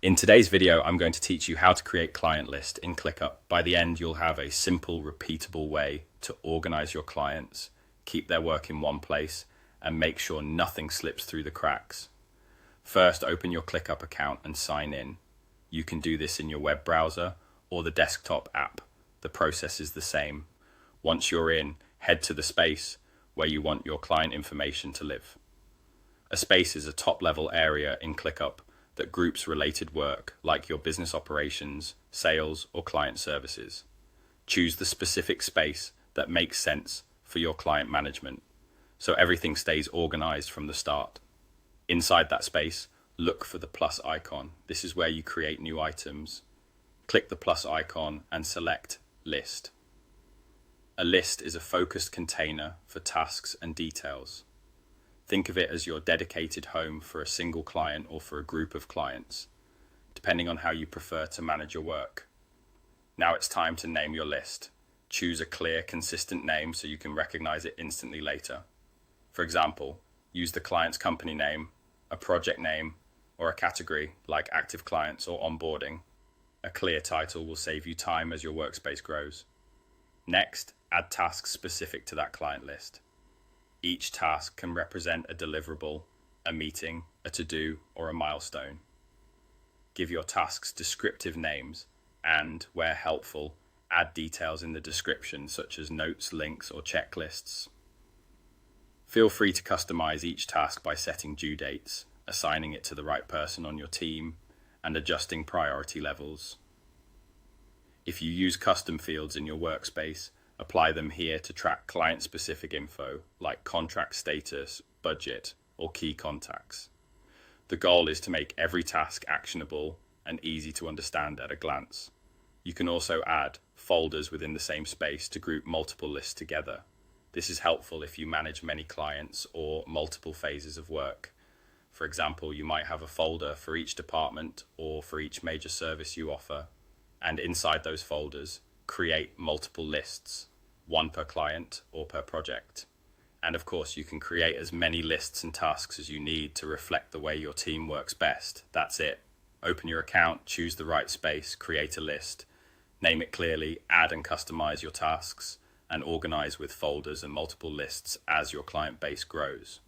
In today's video, I'm going to teach you how to create client list in ClickUp. By the end, you'll have a simple, repeatable way to organize your clients, keep their work in one place, and make sure nothing slips through the cracks. First, open your ClickUp account and sign in. You can do this in your web browser or the desktop app. The process is the same. Once you're in, head to the space where you want your client information to live. A space is a top-level area in ClickUp that groups related work like your business operations, sales, or client services. Choose the specific space that makes sense for your client management, so everything stays organized from the start. Inside that space, look for the plus icon. This is where you create new items. Click the plus icon and select List. A list is a focused container for tasks and details. Think of it as your dedicated home for a single client or for a group of clients, depending on how you prefer to manage your work. Now it's time to name your list. Choose a clear, consistent name so you can recognize it instantly later. For example, use the client's company name, a project name, or a category like active clients or onboarding. A clear title will save you time as your workspace grows. Next, add tasks specific to that client list. Each task can represent a deliverable, a meeting, a to-do, or a milestone. Give your tasks descriptive names and, where helpful, add details in the description such as notes, links, or checklists. Feel free to customize each task by setting due dates, assigning it to the right person on your team, and adjusting priority levels. If you use custom fields in your workspace, apply them here to track client-specific info like contract status, budget, or key contacts. The goal is to make every task actionable and easy to understand at a glance. You can also add folders within the same space to group multiple lists together. This is helpful if you manage many clients or multiple phases of work. For example, you might have a folder for each department or for each major service you offer, and inside those folders, create multiple lists, one per client or per project. And of course, you can create as many lists and tasks as you need to reflect the way your team works best. That's it. Open your account, choose the right space, create a list, name it clearly, add and customize your tasks, and organize with folders and multiple lists as your client base grows.